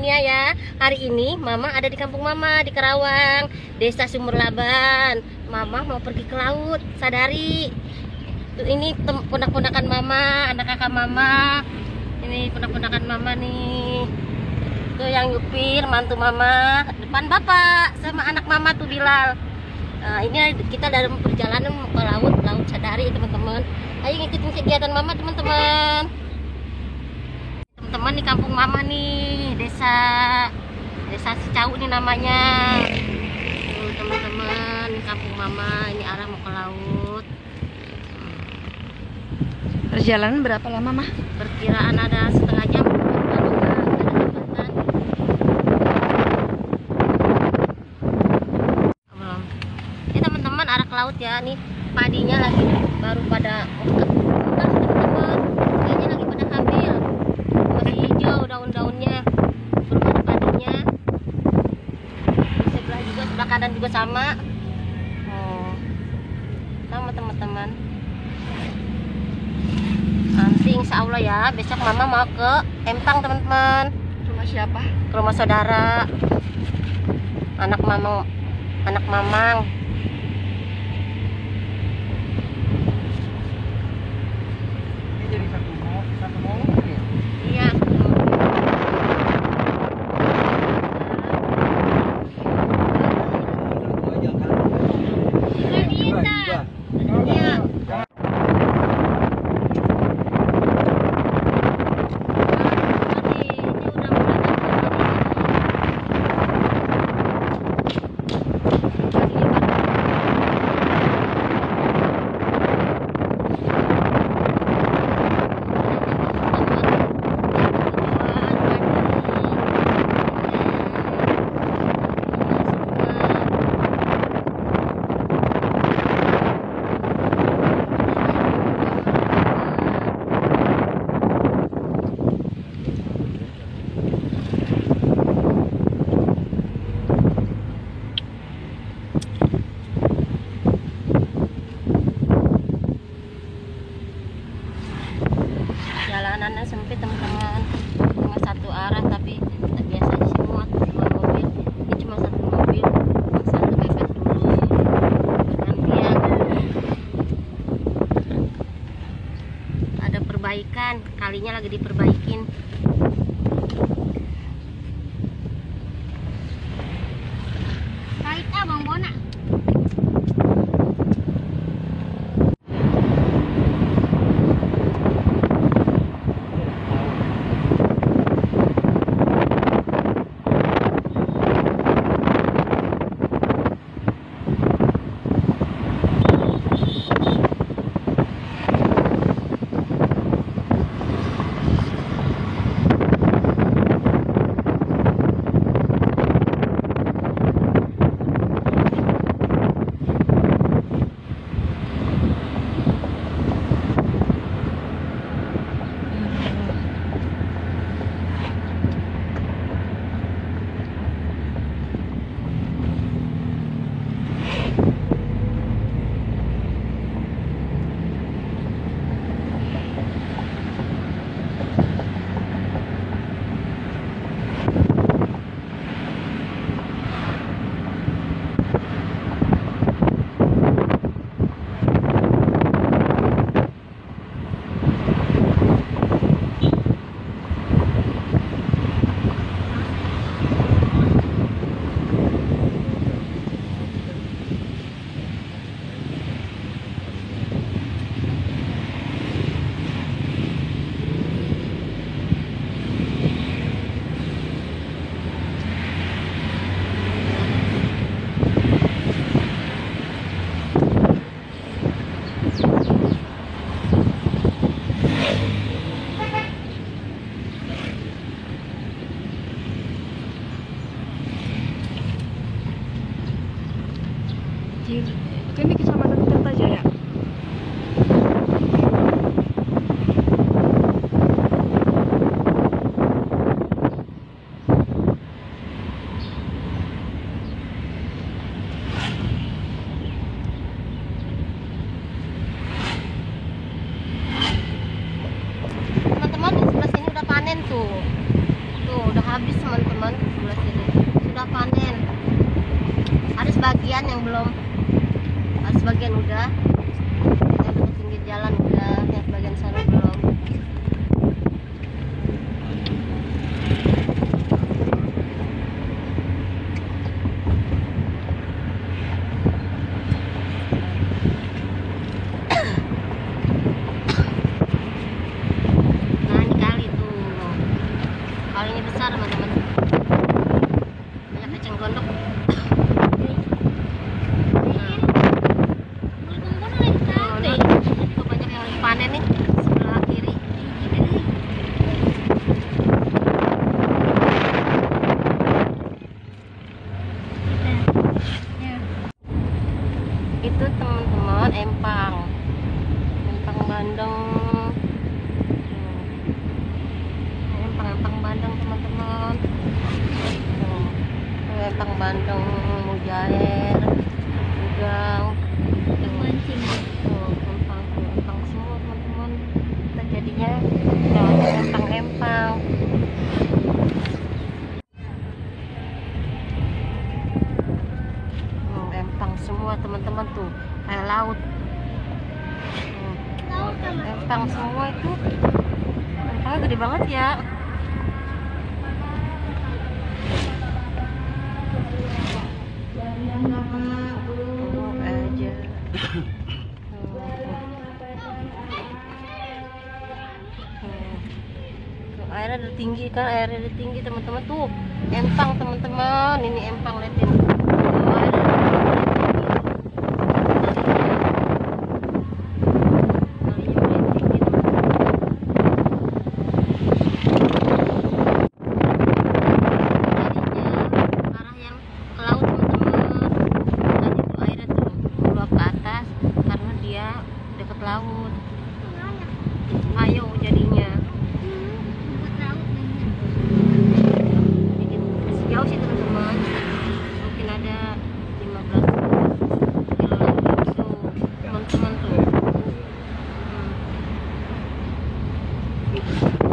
dunia ya. Hari ini Mama ada di kampung Mama di Karawang, Desa Sumberlaban. Mama mau pergi ke laut, sadari. Tuh, ini ponak-ponakan Mama, anak kakak Mama. Ini ponak-ponakan Mama nih. Tuh yang nyupir mantu Mama, depan Bapak sama anak Mama tuh Bilal. Nah, ini kita dalam perjalanan ke laut Sadari teman-teman. Ayo ngikutin kegiatan Mama teman-teman. Teman-teman di kampung Mama nih, desa Cicau nih namanya. Tuh teman-teman, di kampung Mama, ini arah mau ke laut. Perjalanan berapa lama, Mah? Perkiraan ada setengah jam. Arah ke laut ya, nih padinya lagi baru pada teman-teman, kayaknya lagi pada hamil, masih hijau daun-daunnya, belum ada padinya. Di sebelah juga, sebelah kanan juga sama. Sama teman-teman. Nanti insya Allah ya, besok Mama mau ke Empang teman-teman. Rumah siapa? Ke rumah saudara, anak Mamang. Iya. Jalanannya sempit teman-teman, cuma satu arah tapi biasanya semua cuma mobil, ini cuma satu mobil, satu mepet dulu gantian. Ada perbaikan, kalinya lagi diperbaikin. Pahit Bang Bona. Ini Kecamatan Kertajaya. Teman-teman di sebelah sini udah panen tuh. Tuh udah habis teman-teman. sebagian yang belum, sebagian udah, yang dekat pinggir jalan udah, yang sebagian sana belum. Nah ini kali tuh, kalinya besar teman-teman, banyak eceng gondok. Banyak yang lagi panen nih sebelah kiri. Itu teman-teman empang bandeng. Empang bandeng teman-teman. Empang bandeng mujair, udang, mancing. Empang semua teman-teman. Terjadinya empang. Empang semua teman-teman tuh, kayak laut. Empang semua itu. Empangnya gede banget ya. Aja. Airnya udah tinggi kan, airnya udah tinggi teman-teman tuh. Empang teman-teman, ini empang liatin. Laut, ayo jadinya. Jadi masih jauh sih teman-teman, mungkin ada 15 kilo lagi tuh teman-teman tuh.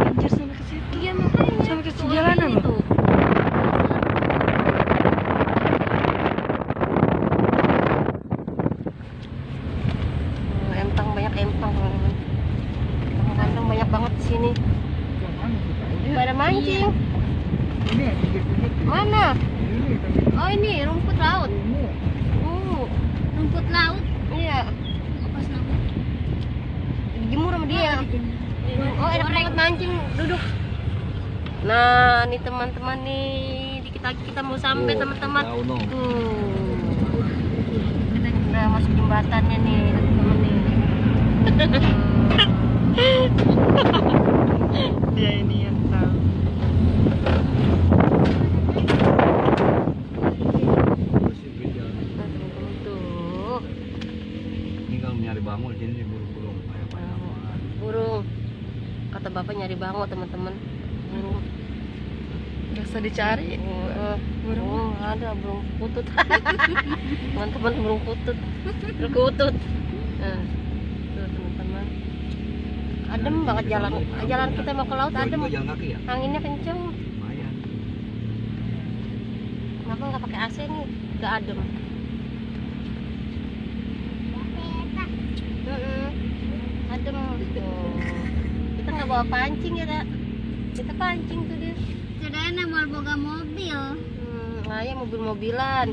Anjir sampai ke situ. Iya makanya Sampai ke jalanan loh. tuh. Empang teman-teman, empang banyak banget di sini. Pada mancing. Mana? Oh ini rumput laut. Rumput laut. Iya. Dijemur sama dia. Oh enak banget mancing, duduk. Nah nih teman-teman nih, dikit lagi kita mau sampai teman-teman. Udah masuk jembatannya nih teman-teman nih. Dia ini yang tahu. Tuh. Ini kalau nyari bangau di sini burung-burung Burung. Kata bapak nyari bangau teman-teman. Burung. Biasa dicari. Burung ada burung putut. Teman-teman burung putut. Berkutut. Nah. Teman-teman, adem banget jalan kita mau ke laut, adem. jalan kaki ya? Anginnya kenceng. Lumayan. Kenapa nggak pakai AC nih? Udah adem. Adem. Tuh. Kita nggak bawa pancing ya, Kak? Kita pancing tuh dia. Sedana mau boga mobil. Ya mobil-mobilan.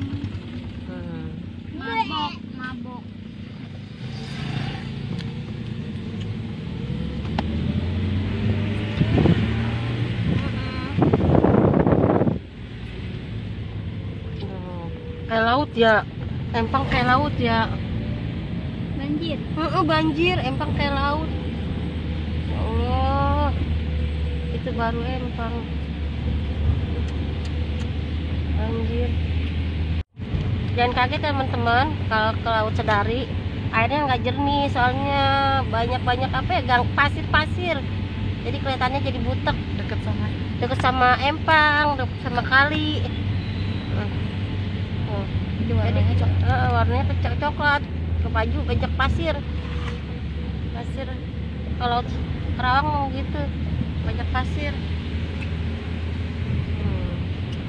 Mabok. Kayak laut ya, empang kayak laut ya. Banjir. Banjir, empang kayak laut. Ya Allah, itu baru empang. Banjir. Jangan kaget teman-teman, kalau ke laut Sedari airnya nggak jernih, soalnya banyak apa ya, gang pasir-pasir. Jadi kelihatannya jadi butek, deket sama empang, deket sama kali. Warnanya coklat, ke baju banyak pasir. Kalau Kerawang mau gitu, banyak pasir.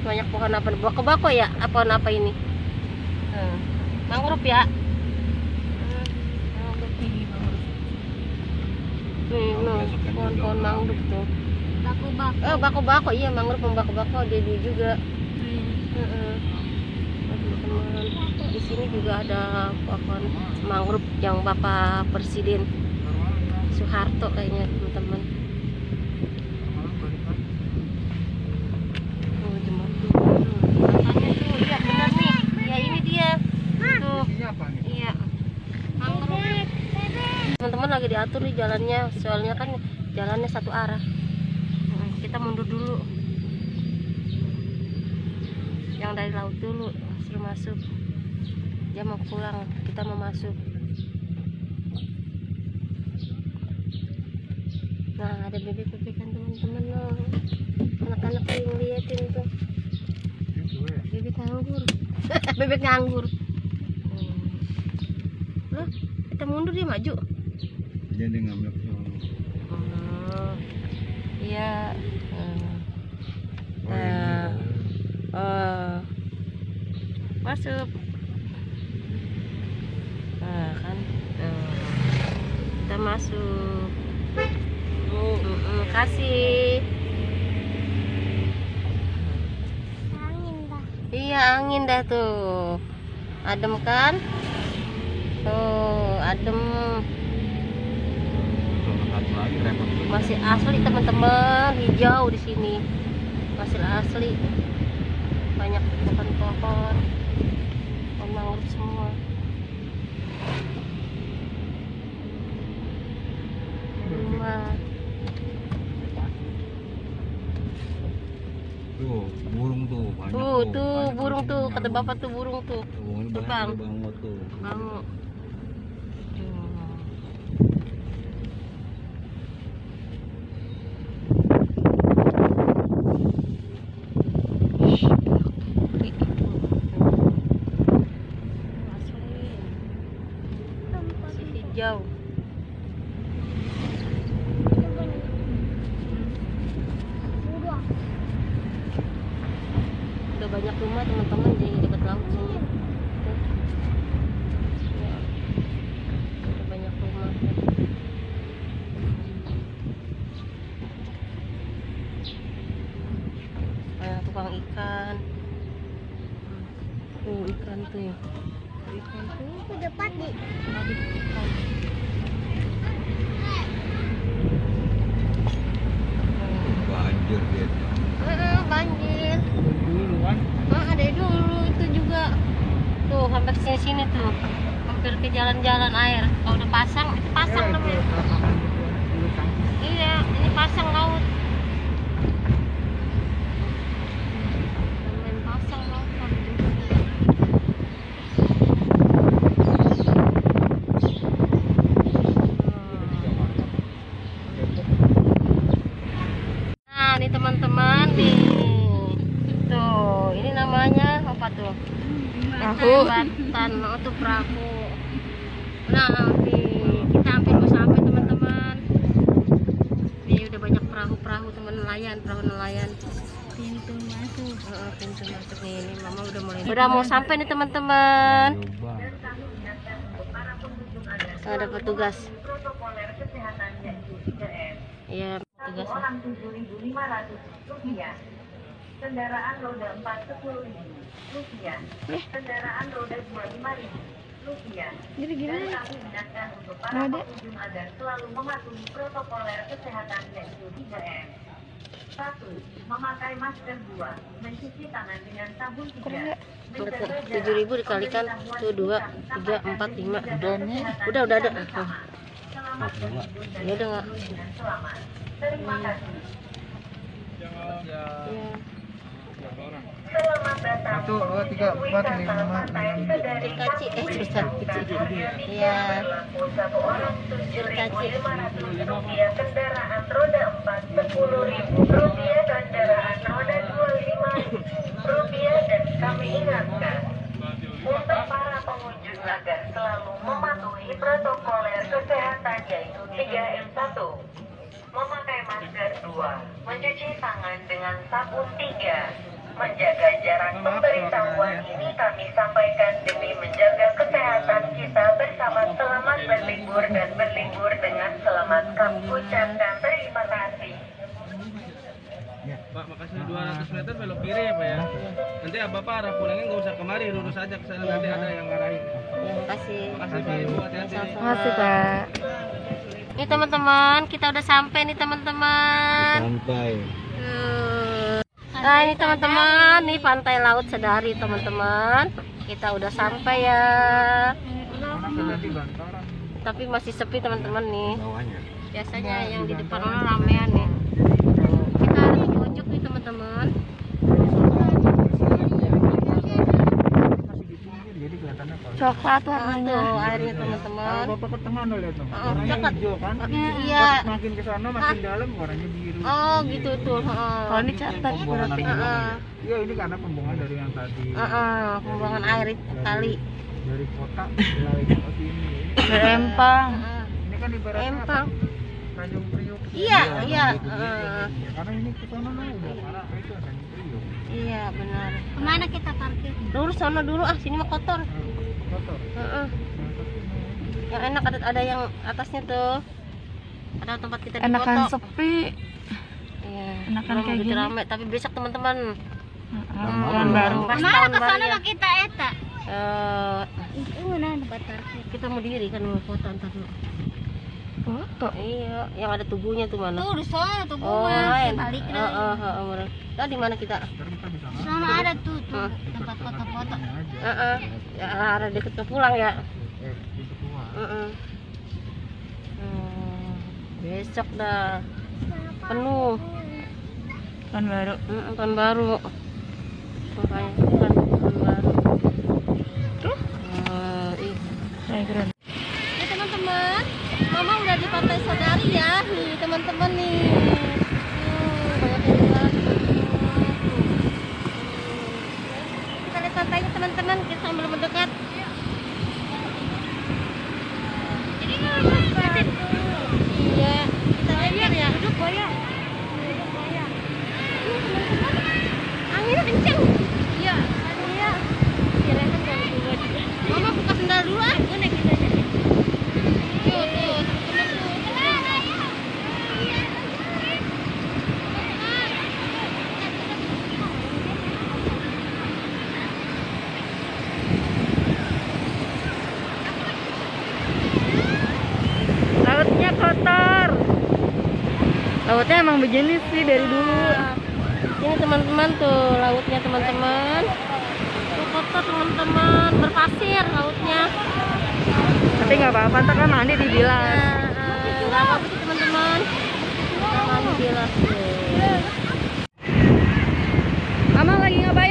Banyak pohon apa? Bako ya? Pohon apa ini? Mangrove ya. Mangrove. Nih, no, pohon-pohon mangrove tuh. Baku-baku. Bako-bako, iya mangrove membako-bako dia juga. Teman-teman, di sini juga ada pohon mangrove yang Bapak Presiden Soeharto kayaknya teman-teman. Oh, jembatan tuh. Katanya tuh, iya benar nih. Ya ini dia. Tuh. Iya. Mangrove. Teman-teman lagi diatur nih jalannya, soalnya kan jalannya satu arah. Kita mundur dulu. Yang dari laut dulu suruh masuk. Dia mau pulang, kita mau masuk. Nah, ada bebek-bebek kan teman-teman loh. Anak-anak yang liatin tuh. Bebek nganggur. Bebek nganggur. Loh, kita mundur dia maju. Jadi ngambil ke sana. Iya. Masuk. Nah, kan. Kita masuk. Kasih. Angin dah. Iya, angin dah tuh. Adem kan? Tuh, adem. Satu lagi repot. Masih asli teman-teman, hijau di sini. Masih asli. Banyak pohon-pohon. Pohon mangrove semua. Rumah. Tuh, burung tuh banyak. Tuh, Banyak burung tuh. yang Kata bapak tuh burung tuh. Burung ini Terbang. banyak banget tuh. Bangun. Masih hijau. Udah banyak rumah teman-teman di dekat laut sini. Tuh. Ya. Udah banyak rumah. Banyak tukang ikan. Tuh ikan tuh ya. Ikan tuh. Itu depan nih. Tadi ikan. Banjir dia. Banjir. Dulu kan. Ada dulu itu juga. Tuh sampai ke sini tuh. Hampir ke jalan-jalan air. Kalau udah pasang, itu pasang namanya. Iya, ini pasang laut. Main pasang laut kan. Nah, nih teman-teman nih. Tuh, ini namanya apa tuh? Perahu. Jembatan, tuh perahu. Nah, nih kita hampir mau sampai teman-teman. Nih udah banyak perahu-perahu teman nelayan, perahu nelayan. Pintu masuk. Pintu masuk nih, ini mama udah mulai. Udah mau sampai nih teman-teman. Ada petugas. Iya, petugas. Rupiah. Kendaraan roda 4 Rp10.000. Kendaraan roda 2 Rp5.000. Jadi Dan gimana? kami ingatkan untuk para pengunjung agar selalu mematuhi protokoler kesehatan yaitu 3M. 1. Memakai masker. 2. Mencuci tangan dengan sabun. 3. 7.000 dikalikan tuh 2, 3, 4, 5. Udah ada. Selamat berlibur dan Ya udah nggak. dengan selamat. Terima kasih. Iya. Selamat datang 1, 2, 3, 4, 5, 6. Dikaci, susah dikici. Iya. Satu orang Rp7.500. Kendaraan roda 4 Rp10.000. Kendaraan roda 2 Rp5.000. Dan kami ingatkan untuk para pengunjung agar selalu mematuhi protokoler kesehatan yaitu 3M. 1. Memakai masker. 2. Mencuci tangan dengan sabun. 3. Menjaga jarak. Pemberitahuan ini kami sampaikan demi menghibur dan berlibur dengan selamat. Kami ucapkan terima kasih. Pak, makasih 200 meter belok kiri ya Pak ya. Nanti Bapak arah pulangnya nggak usah kemari, lurus aja ke sana, nanti ada yang ngarahin. Terima kasih. Makasih Pak Ibu, hati-hati. Makasih, Pak. Ini teman-teman, kita udah sampai nih teman-teman. Santai. Nah ini teman-teman, nih pantai Laut Sadari teman-teman. Kita udah sampai ya. Tapi masih sepi teman-teman nih. Bawahnya. Biasanya yang di depan orang ramean nih. Kita ada di pojok nih teman-teman. Jadi kelihatannya kalau Coklat Tuh warnanya. airnya teman-teman. Bapak ke tengah lo lihat tuh. Oh, Warnanya dekat. hijau kan? Iya. Makin ke sana makin dalam warnanya biru. Oh gitu tuh. Kalau ini cetek berarti. Iya, ini karena pembuangan dari yang tadi. Pembuangan air kali. Dari kota larinya ke sini. Dari Empang. Ini kan ibaratnya Empang. Tanjung Priok. Iya, iya. Ya, karena ini ke sana lah udah parah itu Tanjung Priok. Iya benar. Kemana kita parkir? Lurus sana dulu sini mah kotor. Kotor. Yang enak ada yang atasnya tuh. Ada tempat kita Enakan dipoto. sepi. Iya. enakan belum kayak begitu gini. rame, tapi besok teman-teman. Tahun baru. Pas Kemana tahun ke baru sana ya. mah kita eta? Itu mana tempat parkir? Kita mau diri kan mau foto ntar dulu. Foto. Iya, yang ada tubuhnya tuh mana? Tuh di sana tuh Oh, gua. lain. Balik lagi. Nah, di mana kita? Di sana ada tuh tempat foto-foto. Ya, ada deket ke pulang ya. Pintu keluar. Besok dah penuh. Tahun baru. Tahun baru. Makanya kan tahun baru. Tuh. Ih. Kayak keren. Nih teman-teman, Mama udah di Pantai Sadari ya. Nih teman-teman nih. Banyak yang jualan. Kita lihat pantainya teman-teman, kita sambil mendekat. Jadi iya, kita lihat ya. Duduk Boya. Anginnya kenceng. Iya, iya. Kirain kan dua juga. Mama buka sendal dulu gue naik gitu aja. Tuh, teman-teman tuh. Lautnya kotor. Lautnya emang begini sih dari dulu. Ini teman-teman tuh lautnya teman-teman. Tuh kotor teman-teman, berpasir lautnya. Tapi nggak apa-apa, ntar kan mandi dibilas. Nggak apa-apa sih teman-teman. Mandi bilas. Mama lagi ngapain?